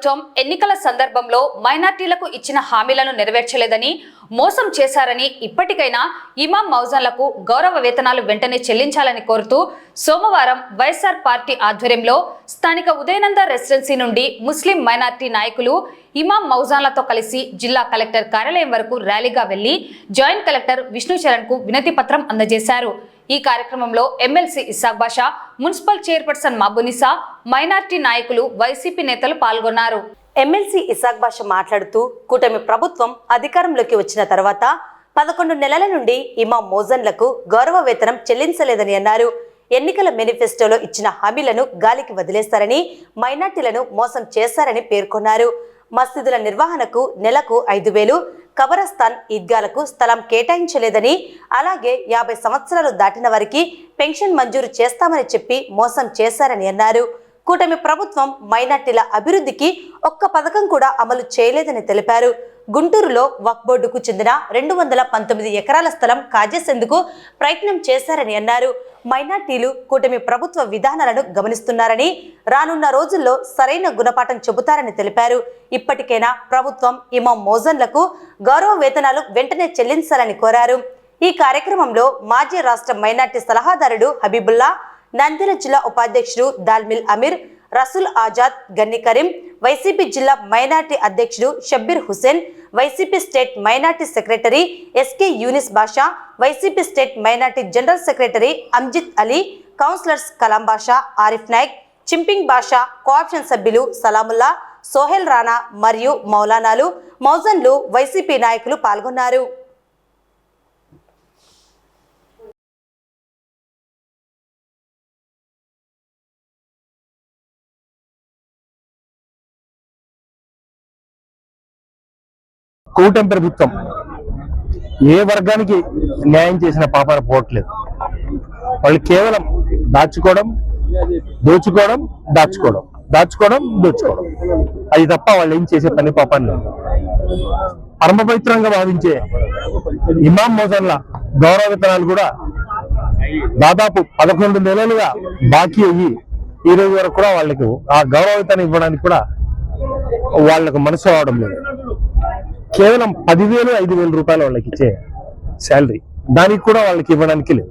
ప్రభుత్వం ఎన్నికల సందర్భంలో మైనార్టీలకు ఇచ్చిన హామీలను నెరవేర్చలేదని, మోసం చేశారని ఇప్పటికైనా ఇమాం మౌజన్లకు గౌరవ వేతనాలు వెంటనే చెల్లించాలని కోరుతూ సోమవారం వైఎస్ఆర్ పార్టీ ఆధ్వర్యంలో స్థానిక ఉదయనంద రెసిడెన్సీ నుండి ముస్లిం మైనార్టీ నాయకులు ఇమాం మౌజాన్లతో కలిసి జిల్లా కలెక్టర్ కార్యాలయం వరకు ర్యాలీగా వెళ్లి జాయింట్ కలెక్టర్ విష్ణు చరణ్ కు వినతి పత్రం అందజేశారు. ఈ కార్యక్రమంలో ఎమ్మెల్సీ ఇస్సాక్ బాషా, మున్సిపల్ చైర్పర్సన్ మబునిసా, మైనార్టీ నాయకులు, వైసీపీ నేతలు పాల్గొన్నారు. ఎమ్మెల్సీ ఇస్సాక్ బాషా మాట్లాడుతూ కూటమి ప్రభుత్వం అధికారంలోకి వచ్చిన తర్వాత 11 నెలల నుండి ఇమాం మౌజన్లకు గౌరవ వేతనం చెల్లించలేదని అన్నారు. ఎన్నికల మేనిఫెస్టోలో ఇచ్చిన హామీలను గాలికి వదిలేస్తారని, మైనార్టీలను మోసం చేశారని పేర్కొన్నారు. మసీదుల నిర్వహణకు నెలకు 5,000, కబరస్థాన్, ఈద్గాలకు స్థలం కేటాయించలేదని, అలాగే 50 సంవత్సరాలు దాటిన వారికి పెన్షన్ మంజూరు చేస్తామని చెప్పి మోసం చేశారని అన్నారు. కూటమి ప్రభుత్వం మైనార్టీల అభివృద్ధికి ఒక్క పథకం కూడా అమలు చేయలేదని తెలిపారు. గుంటూరులో వక్ఫ్ బోర్డుకు చెందిన 219 ఎకరాల స్థలం కాజేసేందుకు ప్రయత్నం చేశారని అన్నారు. మైనార్టీలు కూటమి ప్రభుత్వ విధానాలను గమనిస్తున్నారని, రానున్న రోజుల్లో సరైన గుణపాఠం చెబుతారని తెలిపారు. ఇప్పటికైనా ప్రభుత్వం ఇమాం మౌజన్లకు గౌరవ వేతనాలు వెంటనే చెల్లించాలని కోరారు. ఈ కార్యక్రమంలో మాజీ రాష్ట్ర మైనార్టీ సలహాదారుడు హబీబుల్లా, నంద్యాల జిల్లా ఉపాధ్యక్షుడు దాల్మిల్ అమీర్, రసూల్ ఆజాద్, గన్ని కరీం, వైసీపీ జిల్లా మైనార్టీ అధ్యక్షుడు Shabbir Hussain, YCP state minority secretary SK Yunus Basha, YCP state minority general secretary Anjith Ali, councillors Kalam Basha, Arif Nayak, చింపింగ్ బాషా, కోఆప్షన్ సభ్యులు సలాముల్లా, సోహెల్ రాణా మరియు మౌలానాలు, మౌజన్లు, వైసీపీ నాయకులు పాల్గొన్నారు. కూటమి ప్రభుత్వం ఏ వర్గానికి న్యాయం చేసిన పాపాన పోవట్లేదు. వాళ్ళు కేవలం దాచుకోవడం, దోచుకోవడం, దాచుకోవడం, దాచుకోవడం, దోచుకోవడం, అది తప్ప వాళ్ళు ఏం చేసే పని పాపాన్ని లేదు. పరమ పవిత్రంగా భావించే ఇమాం మౌజన్ల గౌరవ వేతనాలు కూడా దాదాపు 11 నెలలుగా బాకీ అయ్యి ఈ రోజు వరకు కూడా వాళ్ళకు ఆ గౌరవ వేతనం ఇవ్వడానికి కూడా వాళ్లకు మనసు రావడం లేదు. కేవలం 10,000, 5,000 రూపాయలు వాళ్ళకి ఇచ్చే శాలరీ, దానికి కూడా వాళ్ళకి ఇవ్వడానికి లేదు.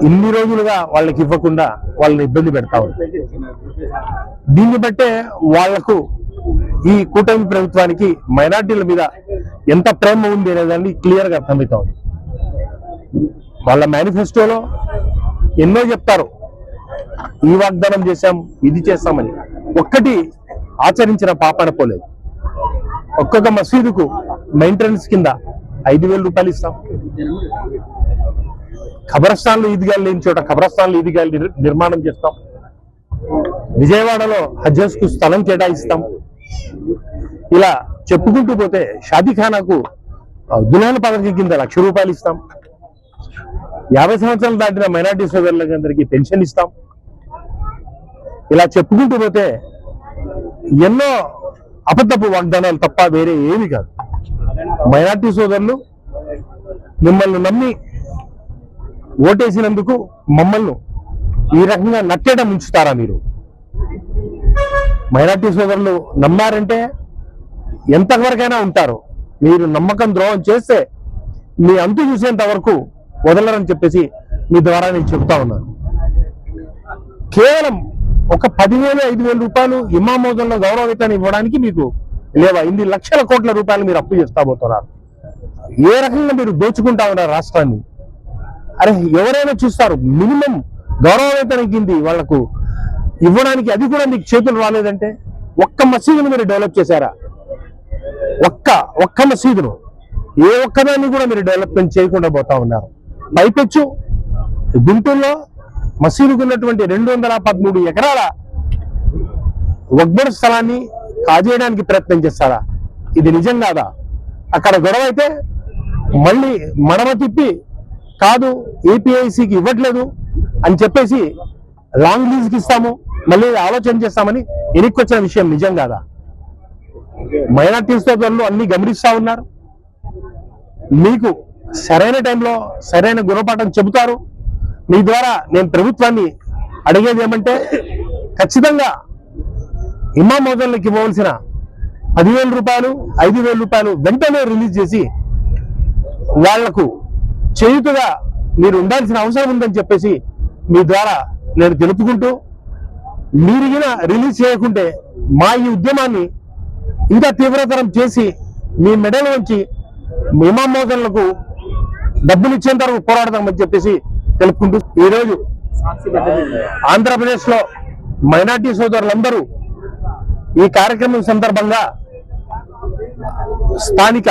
ఇన్ని రోజులుగా వాళ్ళకి ఇవ్వకుండా వాళ్ళని ఇబ్బంది పెడతా ఉంది. దీన్ని బట్టే వాళ్లకు ఈ కూటమి ప్రభుత్వానికి మైనార్టీల మీద ఎంత ప్రేమ ఉంది అనేదాన్ని క్లియర్ గా అర్థమవుతా ఉంది. వాళ్ళ మేనిఫెస్టోలో ఎన్నో చెప్తారు, ఈ వాగ్దానం చేశాం, ఇది చేస్తామని. ఒక్కటి ఆచరించిన పాపాన పోలేదు. ఒక్కొక్క మసీదుకు మెయింటెనెన్స్ కింద 5,000 రూపాయలు ఇస్తాం. ఖబరస్థాన్లు, ఈద్గాలు లేని చోట ఖబరస్థాన్లు, ఈద్గాలు నిర్మాణం చేస్తాం. విజయవాడలో హజ్జస్ కు స్థలం కేటాయిస్తాం. ఇలా చెప్పుకుంటూ పోతే షాదీఖానాకు దుల్హన్ పథకం కింద 1,00,000 రూపాయలు ఇస్తాం. 50 సంవత్సరాలు దాటిన మైనార్టీ సోదరులందరికీ పెన్షన్ ఇస్తాం. ఇలా చెప్పుకుంటూ పోతే ఎన్నో అబద్ధపు వాగ్దానాలు తప్ప వేరే ఏమి కాదు. మైనార్టీ సోదరులు మిమ్మల్ని నమ్మి ఓటేసినందుకు మమ్మల్ని ఈ రకంగా నట్టేట ముంచుతారా? మీరు మైనార్టీ సోదరులు నమ్మారంటే ఎంతవరకైనా ఉంటారు. మీరు నమ్మకం ద్రోహం చేస్తే మీ అంతు చూసేంత వరకు వదలరని చెప్పేసి మీ ద్వారా నేను చెప్తా ఉన్నాను. కేవలం ఒక 10,000, 5,000 రూపాయలు ఇమాం మౌజన్ల గౌరవ వేతనం ఇవ్వడానికి మీకు లేవా? ఇన్ని లక్షల కోట్ల రూపాయలు మీరు అప్పు చేస్తా పోతున్నారు. ఏ రకంగా మీరు దోచుకుంటా ఉన్నారు రాష్ట్రాన్ని? అరే, ఎవరైనా చూస్తారు, మినిమం గౌరవ వేతనం కింది వాళ్లకు ఇవ్వడానికి అది కూడా మీకు చేతులు రాలేదంటే ఒక్క మసీదును మీరు డెవలప్ చేశారా? ఒక్క మసీదును, ఏ ఒక్కదాన్ని కూడా మీరు డెవలప్మెంట్ చేయకుండా పోతా ఉన్నారు. పైపెచ్చు గుంటూరులో మసీదుకు ఉన్నటువంటి 213 ఎకరాల వక్ఫ్ బోర్డు స్థలాన్ని కాజేయడానికి ప్రయత్నం చేస్తారా? ఇది నిజం కాదా? అక్కడ గొడవ అయితే మళ్ళీ మడమ తిప్పి కాదు ఏపీఐసికి ఇవ్వట్లేదు అని చెప్పేసి లాంగ్ లీజ్కి ఇస్తాము, మళ్ళీ ఆలోచన చేస్తామని ఎనిక్కొచ్చిన విషయం నిజం కాదా? మైనార్టీ సోదరులు అన్ని గమనిస్తా ఉన్నారు. మీకు సరైన టైంలో సరైన గుణపాఠం చెబుతారు. మీ ద్వారా నేను ప్రభుత్వాన్ని అడిగేది ఏమంటే, ఖచ్చితంగా ఇమాం మోజన్లకు ఇవ్వవలసిన 10,000 రూపాయలు 5,000 రూపాయలు వెంటనే రిలీజ్ చేసి వాళ్లకు చేయుతగా మీరు ఉండాల్సిన అవసరం ఉందని చెప్పేసి మీ ద్వారా నేను తెలుపుకుంటూ, మీరు రిలీజ్ చేయకుంటే మా ఈ ఉద్యమాన్ని ఇంకా తీవ్రతరం చేసి మీ మెడల్ నుంచి ఇమాం మోజన్లకు డబ్బులు ఇచ్చేంత వరకు పోరాడతామని చెప్పేసి తెలుపుకుంటూ, ఈరోజు ఆంధ్రప్రదేశ్ లో మైనార్టీ సోదరులందరూ ఈ కార్యక్రమం సందర్భంగా స్థానిక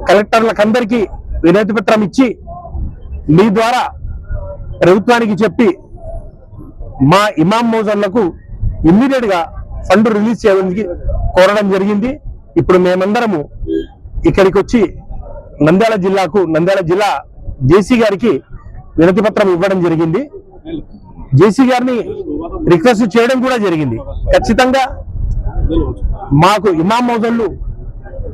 కలెక్టర్లకందరికీ వినతి పత్రం ఇచ్చి మీ ద్వారా ప్రభుత్వానికి చెప్పి మా ఇమాం మోజన్లకు ఇమ్మీడియట్ గా ఫండ్ రిలీజ్ చేయడానికి కోరడం జరిగింది. ఇప్పుడు మేమందరము ఇక్కడికి వచ్చి నంద్యాల జిల్లా జేసీ గారికి వినతి పత్రం ఇవ్వడం జరిగింది. జేసీ గారిని రిక్వెస్ట్ చేయడం కూడా జరిగింది. ఖచ్చితంగా మాకు ఇమాం మోజన్లు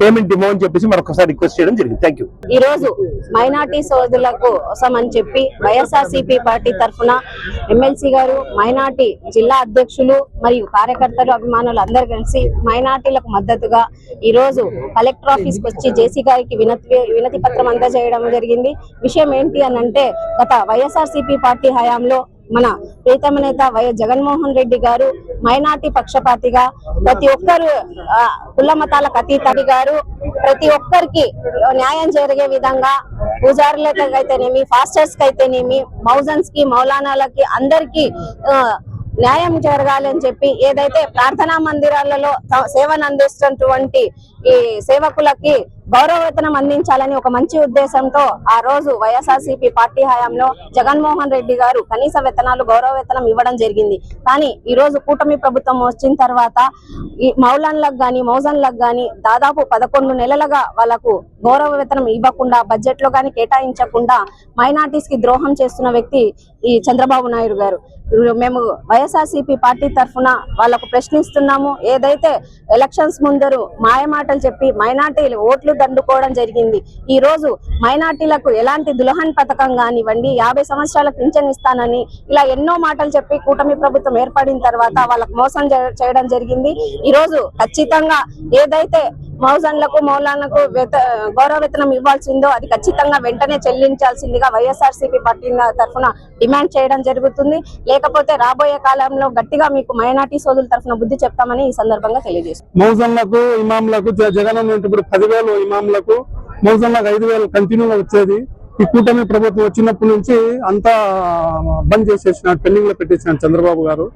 పేమెంట్ ఇవ్వమని చెప్పేసి మరొకసారి రిక్వెస్ట్ చేయడం జరిగింది. Thank you. ఈ రోజు మైనార్టీ సోదరులకు కోసం అని చెప్పి వైఎస్ఆర్సీపీ పార్టీ తరఫున ఎమ్మెల్సీ గారు, మైనార్టీ జిల్లా అధ్యక్షులు మరియు కార్యకర్తలు, అభిమానులు అందరూ కలిసి మైనార్టీలకు మద్దతుగా ఈ రోజు కలెక్టర్ ఆఫీస్ కి వచ్చి జేసీ గారికి వినతి పత్రం అందజేయడం జరిగింది. విషయం ఏంటి అని అంటే, గత వైఎస్ఆర్సీపీ పార్టీ హయాంలో మన ప్రీతమ నేత వైఎస్ జగన్మోహన్ రెడ్డి గారు మైనార్టీ పక్షపాతిగా ప్రతి ఒక్కరు కుల మతాలకు అతీతంగా గారు ప్రతి ఒక్కరికి న్యాయం జరిగే విధంగా పూజారులకు అయితేనేమి, ఫాస్టర్స్ కి అయితేనేమి, మౌజన్స్ కి, మౌలానాలకి అందరికీ న్యాయం జరగాలి అని చెప్పి ఏదైతే ప్రార్థనా మందిరాలలో సేవను అందిస్తున్నటువంటి ఈ సేవకులకి గౌరవ వేతనం అందించాలని ఒక మంచి ఉద్దేశంతో ఆ రోజు వైఎస్ఆర్సీపీ పార్టీ హయాంలో జగన్మోహన్ రెడ్డి గారు కనీస వేతనాలు, గౌరవ వేతనం ఇవ్వడం జరిగింది. కానీ ఈ రోజు కూటమి ప్రభుత్వం వచ్చిన తర్వాత ఈ మౌలాన్లకు గాని, మౌజన్లకు గాని దాదాపు 11 నెలలుగా వాళ్ళకు గౌరవ వేతనం ఇవ్వకుండా, బడ్జెట్ లో గాని కేటాయించకుండా మైనార్టీస్ కి ద్రోహం చేస్తున్న వ్యక్తి ఈ చంద్రబాబు నాయుడు గారు. మేము వైఎస్ఆర్సీపీ పార్టీ తరఫున వాళ్ళకు ప్రశ్నిస్తున్నాము. ఏదైతే ఎలక్షన్స్ ముందరు మాయమాటలు చెప్పి మైనార్టీలు ఓట్లు దండుకోవడం జరిగింది. ఈ రోజు మైనార్టీలకు ఎలాంటి దులహన్ పథకం కానివ్వండి, 50 సంవత్సరాల పింఛన్ ఇస్తానని ఇలా ఎన్నో మాటలు చెప్పి కూటమి ప్రభుత్వం ఏర్పడిన తర్వాత వాళ్ళకు మోసం చేయడం జరిగింది. ఈ రోజు ఖచ్చితంగా ఏదైతే మౌజన్లకు, మౌలాలకు గౌరవ వేతనం ఇవ్వాల్సిందో అది ఖచ్చితంగా వెంటనే చెల్లించాల్సిందిగా వైఎస్ఆర్సీపీ పార్టీ తరఫున డిమాండ్ చేయడం జరుగుతుంది. లేకపోతే రాబోయే కాలంలో గట్టిగా మీకు మైనార్టీ సోదరుల తరఫున బుద్ధి చెప్తామని ఈ సందర్భంగా తెలియజేస్తాం. మౌజన్లకు, ఇమాంలకు జగన్ ఇప్పుడు 10,000 ఇమాంలకు, మౌజన్లకు 5,000 కంటిన్యూగా వచ్చేది. ఈ కూటమి ప్రభుత్వం వచ్చినప్పటి నుంచి అంతా బంద్ చేసేసినాడు, పెండింగ్ లో పెట్టేసినాడు చంద్రబాబు గారు.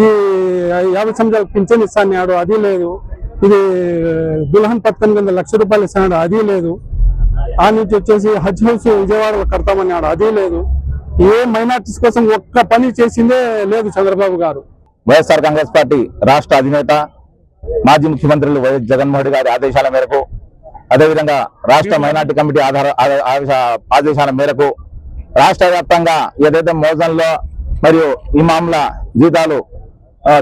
ఈ 50 సంవత్సరాలకు పింఛన్ ఇస్తాడు, అది లేదు. ఇది దుల్హన్ పథకం కింద 1,00,000 రూపాయలు ఇస్తాడు, అది లేదు. ఆ నుంచి వచ్చేసి హజ్ హౌస్ విజయవాడలో కడతామన్నాడు, అది లేదు. ఏ మైనార్టీస్ కోసం ఒక్క పని చేసిందే లేదు చంద్రబాబు గారు. వైఎస్ఆర్ కాంగ్రెస్ పార్టీ రాష్ట్ర అధినేత మాజీ ముఖ్యమంత్రులు వైఎస్ జగన్మోహన్ రెడ్డి గారి ఆదేశాల మేరకు, అదేవిధంగా రాష్ట్ర మైనార్టీ కమిటీ ఆదేశాల మేరకు రాష్ట్ర వ్యాప్తంగా ఏదైతే మోజన్లో మరియు ఇమాంల జీతాలు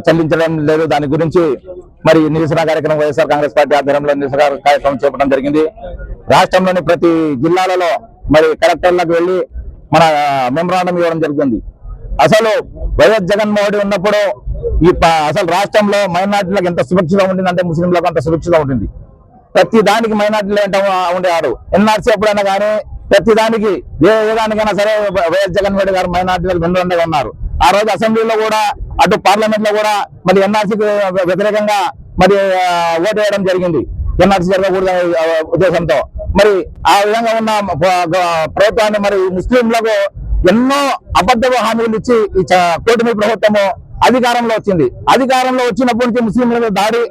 చెల్లించడం లేదు, దాని గురించి మరి నిరసన కార్యక్రమం వైఎస్ఆర్ కాంగ్రెస్ పార్టీ ఆధ్వర్యంలో నిరసన కార్యక్రమం చేపట్టడం జరిగింది. రాష్ట్రంలోని ప్రతి జిల్లాలలో మరి కలెక్టర్లకు వెళ్లి మన మెమరాండం ఇవ్వడం జరుగుతుంది. అసలు వైఎస్ జగన్మోహన్ రెడ్డి ఉన్నప్పుడు అసలు రాష్ట్రంలో మైనార్టీలకు ఎంత సురక్షితంగా ఉండిందంటే ముస్లింలకు అంత సురక్షితంగా ఉంటుంది. ప్రతి దానికి మైనార్టీలు ఉండేవారు. ఎన్ఆర్సీ ఎప్పుడైనా కానీ ప్రతి దానికి ఏ దానికైనా సరే వైఎస్ జగన్మోహన్ రెడ్డి గారు మైనార్టీలకు వెన్నుండగా ఉన్నారు. ఆ రోజు అసెంబ్లీలో కూడా, అటు పార్లమెంట్ లో కూడా మరి ఎన్ఆర్సీకి వ్యతిరేకంగా మరి ఓటు వేయడం జరిగింది, ఎన్ఆర్సీ జరగకూడదు ఉద్దేశంతో. మరి ఆ విధంగా ఉన్న ప్రభుత్వాన్ని మరి ముస్లింలకు ఎన్నో అబద్ధ హామీలు ఇచ్చి ఈ కూటమి ప్రభుత్వము అధికారంలో వచ్చింది. అధికారంలో వచ్చినప్పటి నుంచి ముస్లింల మీద దాడి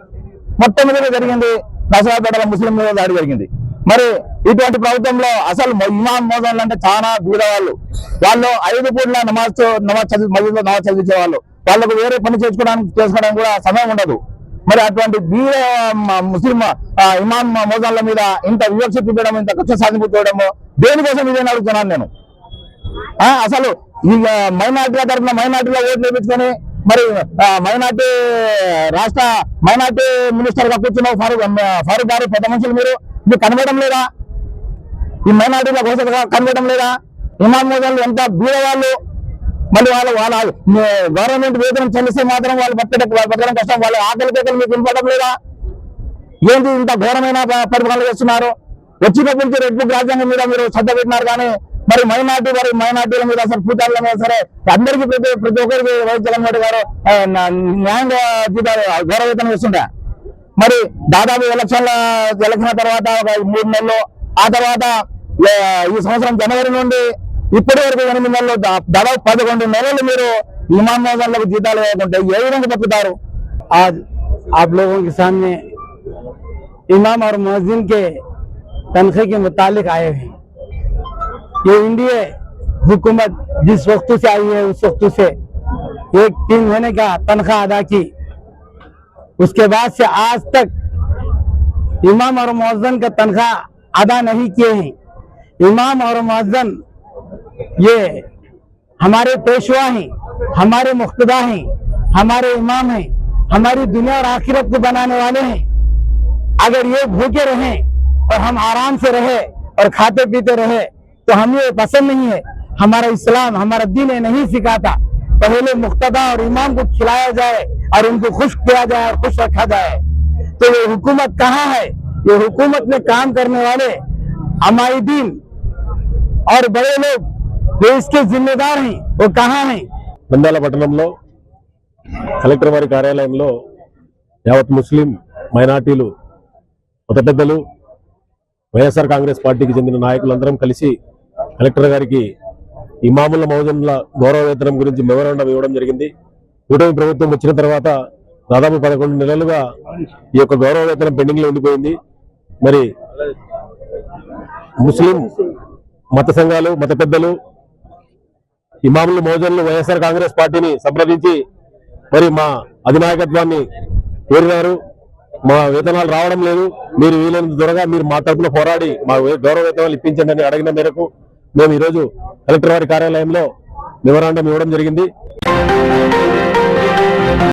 మొత్తం మీద జరిగింది. నసరాపేటలో ముస్లిం మీద దాడి జరిగింది. మరి ఇటువంటి ప్రభుత్వంలో అసలు ఇమాం మోజన్లు అంటే చాలా బీదవాళ్ళు. వాళ్ళు 5 పూట్ల నమాజ్ చదివించే వాళ్ళు. వాళ్ళకు వేరే పని చేసుకోవడానికి కూడా సమయం ఉండదు. మరి అటువంటి బీద ముస్లిం ఇమాం మోజన్ల మీద ఇంత వివక్ష చూపడం, ఇంత కక్ష సాధింపు చూడడము దేనికోసం ఇదేని అడుగుతున్నాను నేను. అసలు ఈ మైనార్టీల తరఫున మైనార్టీలో ఓట్లు వేయించుకొని మరి మైనార్టీ రాష్ట్ర మైనార్టీ మినిస్టర్ గా కూర్చున్న ఫారూక్ గారు, పెద్ద మనుషులు మీరు కనబడడం లేదా? ఈ మైనార్టీల కోసం కనబడడం లేదా? ఇమాం మోజన్లు ఎంత బీదవాళ్ళు, మళ్ళీ వాళ్ళ గవర్నమెంట్ వేతనం చెల్లిస్తే మాత్రం వాళ్ళు బతకడం కష్టం. వాళ్ళ ఆకలి కేకలు మీకు వినపడడం లేదా? ఏంటి ఇంత ఘోరమైన పరిపాలన చేస్తున్నారు? వచ్చినప్పటి నుంచి రెడ్ బుక్ రాజ్యాంగం మీద మీరు శ్రద్ధ పెట్టినారు, కానీ మరి మైనార్టీల మీద అసలు పూజల మీద సరే అందరికీ ప్రతి ఒక్కరికి వైఎస్ జగన్మోహన్ గారు న్యాయంగా జీతాలు గౌరవ వేతనం ఇస్తుంటా. మరి దాదాపు ఎలక్షన్ తర్వాత ఒక 3 నెలలు, ఆ తర్వాత ఈ సంవత్సరం జనవరి నుండి ఇప్పటి వరకు 8 నెలలు, దాదాపు 11 నెలలు మీరు ఇమాం మౌజన్లకు జీతాలు వేయకుంటే ఏ విధంగా బతుకుతారు? आज आप लोगों के सामने इमाम और मुअज्जिन के तनख्वाह के मुतालिक आए हैं। ये इंडिया हुकूमत जिस वक्त से आई है उस वक्त से 3 महीने का तनख्वाह अदा की, उसके बाद से आज तक इमाम और मुअज्जिन का तनख्वाह अदा नहीं किए हैं। इमाम और मुअज्जिन ये हमारे पेशवा हैं, हमारे मुख्तदा हैं, हमारे इमाम हैं, हमारी दुनिया और आखिरत को बनाने वाले हैं। अगर ये भूखे रहे और हम आराम से रहे और खाते पीते रहे तो हमें पसंद नहीं है। हमारा इस्लाम, हमारा दीन नहीं सिखाता पहले मुख्तदा और इमाम को खिलाया जाए और उनको खुश किया जाए और खुश रखा जाए। तो ये हुकूमत कहाँ है? ये हुकूमत में काम करने वाले अमाइदीन और बड़े लोग जो इसके जिम्मेदार हैं वो कहाँ हैं? నంద్యాల పట్టణంలో కలెక్టర్ వారి కార్యాలయంలో యావత్ ముస్లిం మైనార్టీలు, మత పెద్దలు, వైఎస్ఆర్ కాంగ్రెస్ పార్టీకి చెందిన నాయకులందరం కలిసి కలెక్టర్ గారికి ఇమాముల మౌజన్ల గౌరవ వేతనం గురించి మెమోరాండం ఇవ్వడం జరిగింది. కూటమి ప్రభుత్వం వచ్చిన తర్వాత దాదాపు 11 నెలలుగా ఈ యొక్క గౌరవ వేతనం పెండింగ్ లో ఉండిపోయింది. మరి ముస్లిం మత సంఘాలు, మత పెద్దలు, ఇమాముల మౌజన్లు వైఎస్ఆర్ కాంగ్రెస్ పార్టీని సంప్రదించి మరి మా అధినాయకత్వాన్ని కోరినారు. మా వేతనాలు రావడం లేదు, మీరు వీలైనంత త్వరగా మీరు మా తరఫున పోరాడి మా గౌరవ వేతనాలు ఇప్పించండి అని అడిగిన మేరకు మేము ఈరోజు కలెక్టర్ వారి కార్యాలయంలో మెమోరాండం ఇవ్వడం జరిగింది.